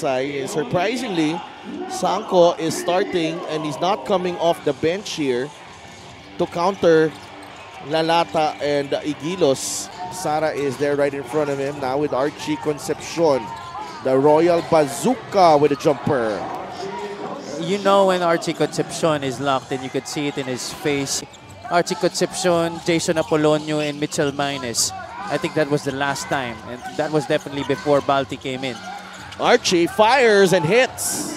Pasay. Surprisingly, Sanko is starting and he's not coming off the bench here to counter Lalata and Igilos. Sara is there right in front of him now with Archie Concepcion. The Royal Bazooka with a jumper. You know when Archie Concepcion is locked and you could see it in his face. Archie Concepcion, Jason Apolonio, and Mitchell Maynes. I think that was the last time, and that was definitely before Balti came in. Archie fires and hits.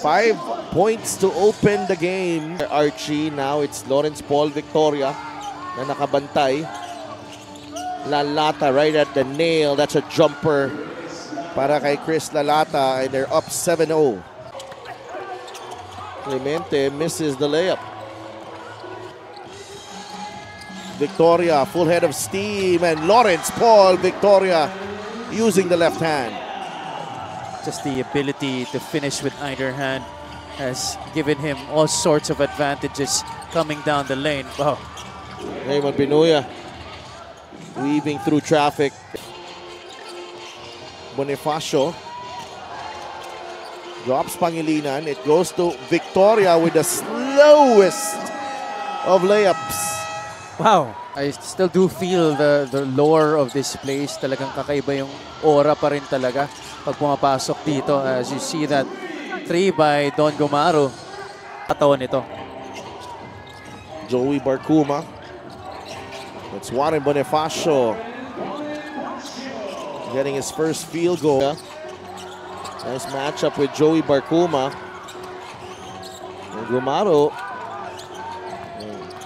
5 points to open the game. Archie, now it's Lawrence Paul Victoria na nakabantay. Lalata right at the nail. That's a jumper para kay Chris Lalata, and they're up 7-0. Clemente misses the layup. Victoria, full head of steam, and Lawrence Paul Victoria using the left hand. Just the ability to finish with either hand has given him all sorts of advantages coming down the lane. Wow. Raymond Binuya weaving through traffic. Bonifacio drops Pangilinan. It goes to Victoria with the slowest of layups. Wow. I still do feel the lore of this place. Talagang kakaiba yung aura pa rin talaga pag pumapasok dito. As you see that 3 by Don Gumaro. Katawan ito. Joey Barcuma. It's Warren Bonifacio getting his first field goal. Nice matchup with Joey Barcuma. And Gumaro.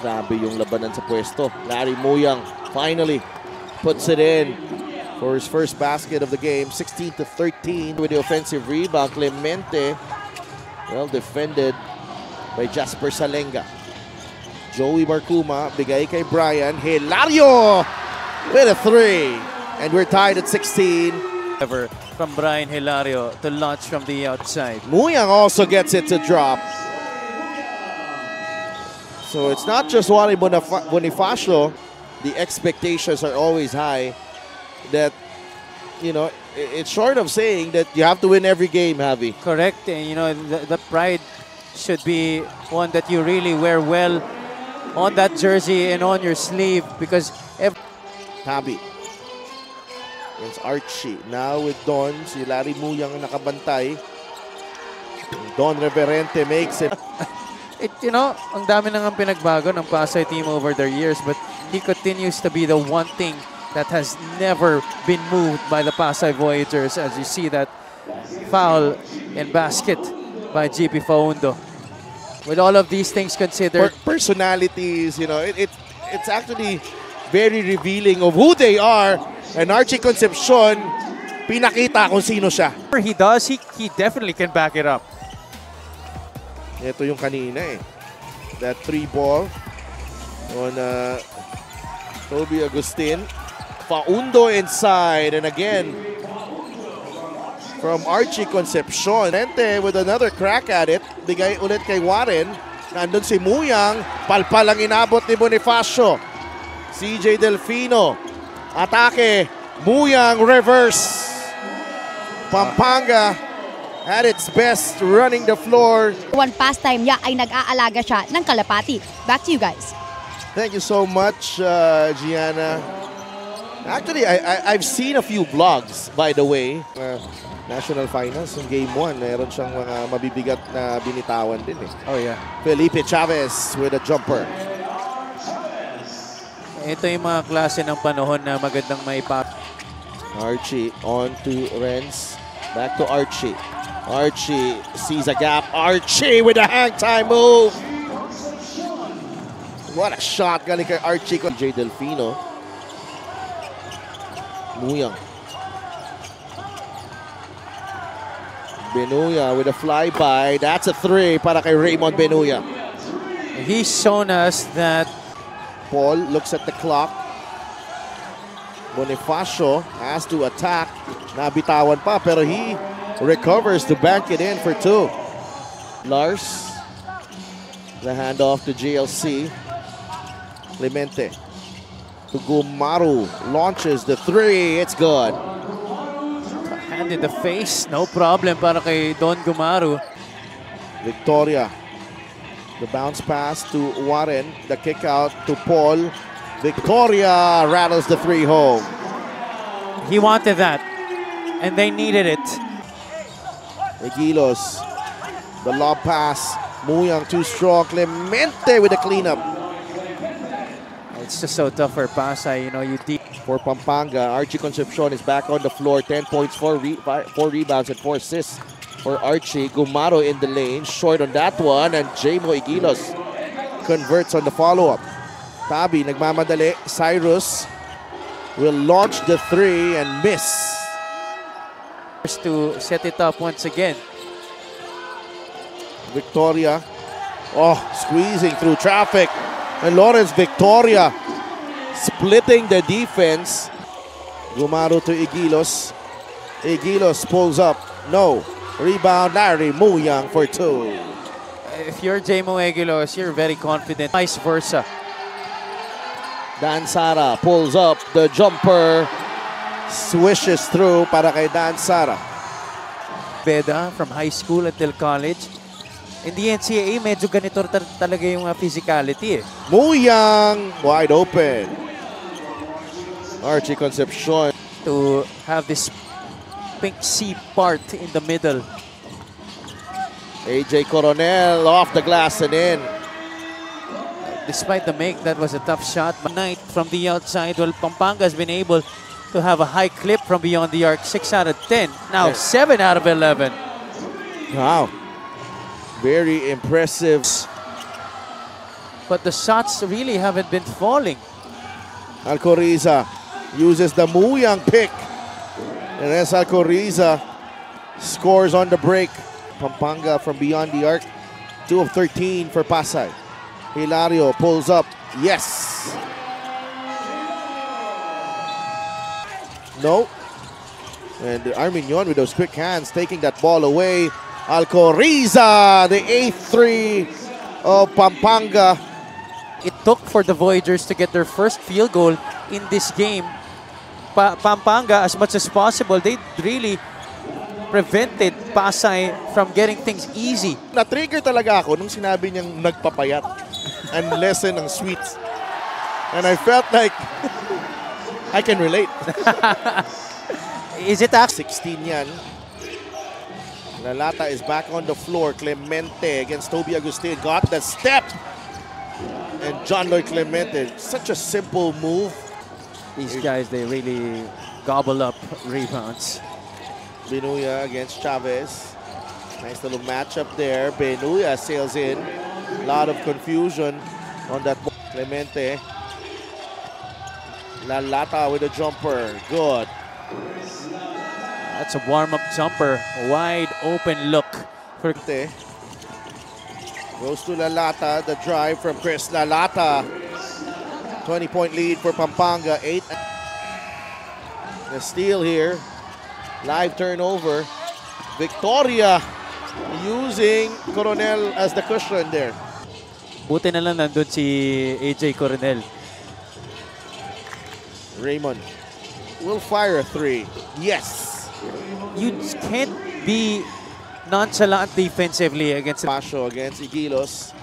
Grabe yung labanan sa pwesto. Larry Muyang finally puts it in for his first basket of the game. 16-13 with the offensive rebound. Clemente, well defended by Jasper Salenga. Joey Barcuma, bigay kay Brian. Hilario with a 3. And we're tied at 16. From Brian Hilario to launch from the outside. Muyang also gets it to drop. So it's not just Wally Bonifacio. The expectations are always high. That, you know, it's short of saying that you have to win every game, Javi. Correct. And, you know, the pride should be one that you really wear well on that jersey and on your sleeve, because Javi. It's Archie. Now with Don, si Larry Muyang nakabantay. Don Reverente makes it. You know, ang dami nang pinagbago ng Pasay team over their years, but he continues to be the one thing that has never been moved by the Pasay Voyagers, as you see that foul and basket by GP Faundo. With all of these things considered, personalities, you know, it's actually very revealing of who they are. And Archie Concepcion, pinakita kung sino siya. He does, he definitely can back it up. Ito yung kanina eh. That 3 ball on Toby Agustin. Faundo inside, and again from Archie Concepcion. Rente with another crack at it. Bigay ulit kay Warren. Nandun si Muyang. Palpal ang inabot ni Bonifacio. CJ Delfino. Atake. Muyang reverse. Pampanga at its best, running the floor. One pastime niya ay nag-aalaga siya ng kalapati. Back to you guys. Thank you so much, Gianna. Actually, I've seen a few vlogs, by the way. National Finals, in Game 1, meron siyang mga mabibigat na binitawan din eh. Oh yeah. Felipe Chavez with a jumper. Ito yung mga klase ng panahon na magandang maipap. Archie on to Renz. Back to Archie. Archie sees a gap. Archie with a hang time move. What a shot galing kay Archie. J. Delfino. Muyang. Benuya with a flyby. That's a 3 para kay Raymond Benuya. He's shown us that Paul looks at the clock. Bonifacio has to attack. Nabitawan pa, pero he recovers to bank it in for 2. Lars. The handoff to GLC. Clemente. To Gumaro. Launches the 3. It's good. Hand in the face, no problem para kay Don Gumaro. Victoria. The bounce pass to Warren. The kick out to Paul. Victoria rattles the three home. He wanted that, and they needed it. Egilos. The lob pass. Muyang too strong. Clemente with the cleanup. It's just so tough for Pasay, you know, you deep. For Pampanga, Archie Concepcion is back on the floor. 10 points, 4 rebounds, and 4 assists for Archie. Gumaro in the lane, short on that one, and Jamo Egilos converts on the follow-up. Tabi, nagmamadali. Cyrus will launch the three and miss. To set it up once again. Victoria, squeezing through traffic. And Lawrence Victoria splitting the defense. Gumaro to Egilos. Egilos pulls up. No. Rebound, Larry Muyang for 2. If you're Jamo Egilos, you're very confident. Vice versa. Dan Sara pulls up the jumper. Swishes through para kay Dan Sara. Beda from high school until college. In the NCAA, medyo ganito talaga yung physicality eh. Muyang wide open. Archie Concepcion. To have this pink C part in the middle. AJ Coronel off the glass and in. Despite the make, that was a tough shot. Knight from the outside. Well, Pampanga has been able to have a high clip from beyond the arc. 6 out of 10. Now 7 out of 11. Wow. Very impressive. But the shots really haven't been falling. Alcoriza uses the Muyang pick. And as Alcoriza scores on the break. Pampanga from beyond the arc. 2 of 13 for Pasay. Hilario pulls up. Yes. No. And Arminion with those quick hands taking that ball away. Alcoriza, the 8th three of Pampanga. It took for the Voyagers to get their first field goal in this game. Pampanga, as much as possible, they really prevented Pasay from getting things easy. Na-trigger talaga ako nung sinabi niyang nagpapayat and lessen ng sweets. And I felt like I can relate. Is it actually 16 yan. Lalata is back on the floor. Clemente against Toby Agustin. Got the step. And John Lloyd Clemente. Such a simple move. These guys, they really gobble up rebounds. Benuya against Chavez. Nice little matchup there. Benuya sails in. A lot of confusion on that ball. Clemente. Lalata with a jumper. Good. That's a warm-up jumper. Wide open look. For Goes to Lalata. The drive from Chris Lalata. 20-point lead for Pampanga. 8. The steal here. Live turnover. Victoria using Coronel as the cushion there. Buti na lang nandun si AJ Coronel. Raymond will fire a 3. Yes. You can't be nonchalant defensively against Pasho against Egilos.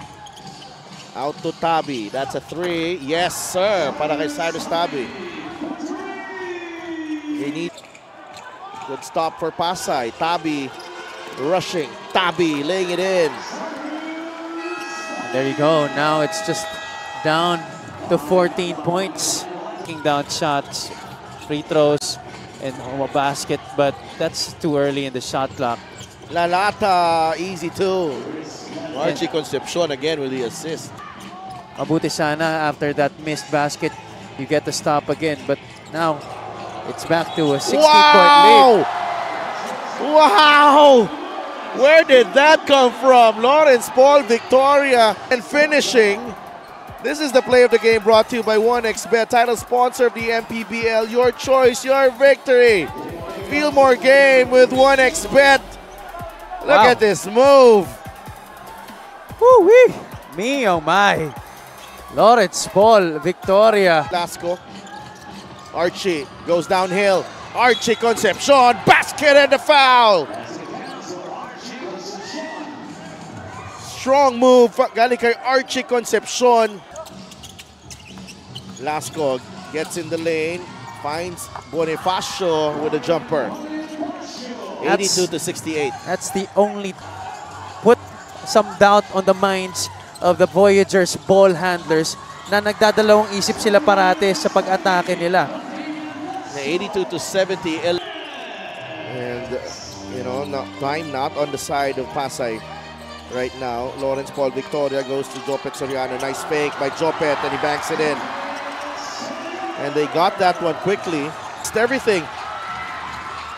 Out to Tabi. That's a 3. Yes, sir. Para kay Cyrus Tabi. They need good stop for Pasay. Tabi rushing. Tabi laying it in. There you go. Now it's just down to 14 points. Taking down shots, free throws, and a basket, but that's too early in the shot clock. Lalata, easy too. Archie Concepcion again with the assist. Mabuti sana after that missed basket, you get the stop again, but now it's back to a 60-point lead. Wow! Where did that come from? Lawrence Paul Victoria and finishing. This is the play of the game brought to you by 1xBet, title sponsor of the MPBL. Your choice, your victory. Feel more game with 1xBet. Look at this move. Woo-wee! Me, oh my. Lawrence Paul Victoria. Lasco. Archie goes downhill. Archie Concepcion, basket and the foul. Strong move galing kay Archie Concepcion. Lascog gets in the lane, finds Bonifacio with a jumper. 82 to 68. That's the only put some doubt on the minds of the Voyagers ball handlers na nagdadalawang isip sila parate sa pag-atake nila. 82 to 70. And, you know, time not on the side of Pasay right now. Lawrence Paul Victoria goes to Jopet Soriano. Nice fake by Jopet and he banks it in. And they got that one quickly. It's everything.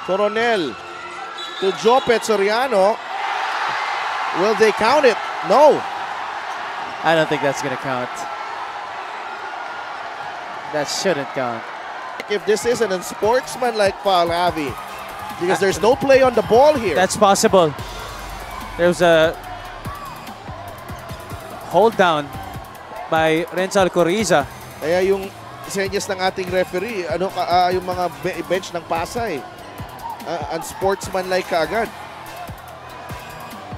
Coronel to Jopet Soriano. Will they count it? No. I don't think that's going to count. That shouldn't count. If this isn't a sportsman-like foul, Avi, because there's no play on the ball here. That's possible. There's a hold down by Renzo Alcoriza. Kaya yung senyas ng ating referee, yung mga bench ng Pasay, unsportsman-like kaagad.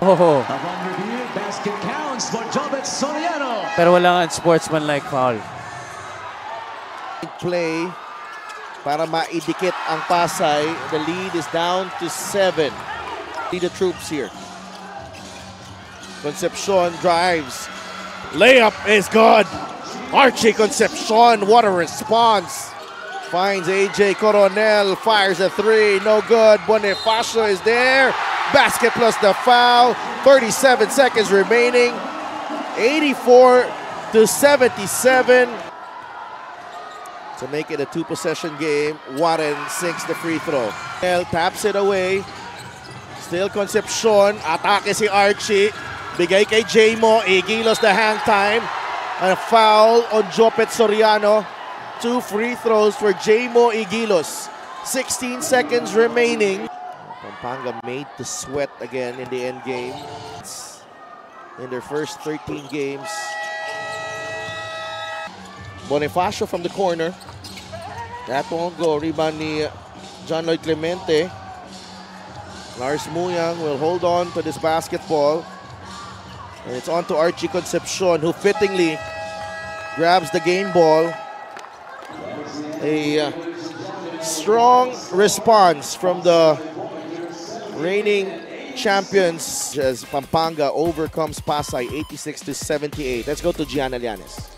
Oh. Upon review, basket counts for Jopet Soriano. Pero wala nga sportsman-like foul. Play para maidikit ang Pasay. The lead is down to 7. See the troops here. Concepcion drives. Layup is good. Archie Concepcion, what a response. Finds AJ Coronel, fires a 3, no good. Bonifacio is there. Basket plus the foul. 37 seconds remaining. 84 to 77. To make it a 2-possession game, Warren sinks the free throw. Taps it away. Still Concepcion. Atake si Archie. Bigay kay J-Mo. Igilos the hang time. And a foul on Jopet Soriano. 2 free throws for J-Mo Igilos. 16 seconds remaining. Pampanga made to sweat again in the end game. In their first 13 games. Bonifacio from the corner. That won't go. Rebound ni John Lloyd Clemente. Lars Muyang will hold on to this basketball. And it's on to Archie Concepcion, who fittingly grabs the game ball. A strong response from the reigning champions as Pampanga overcomes Pasay 86 to 78. Let's go to Gian Alianes.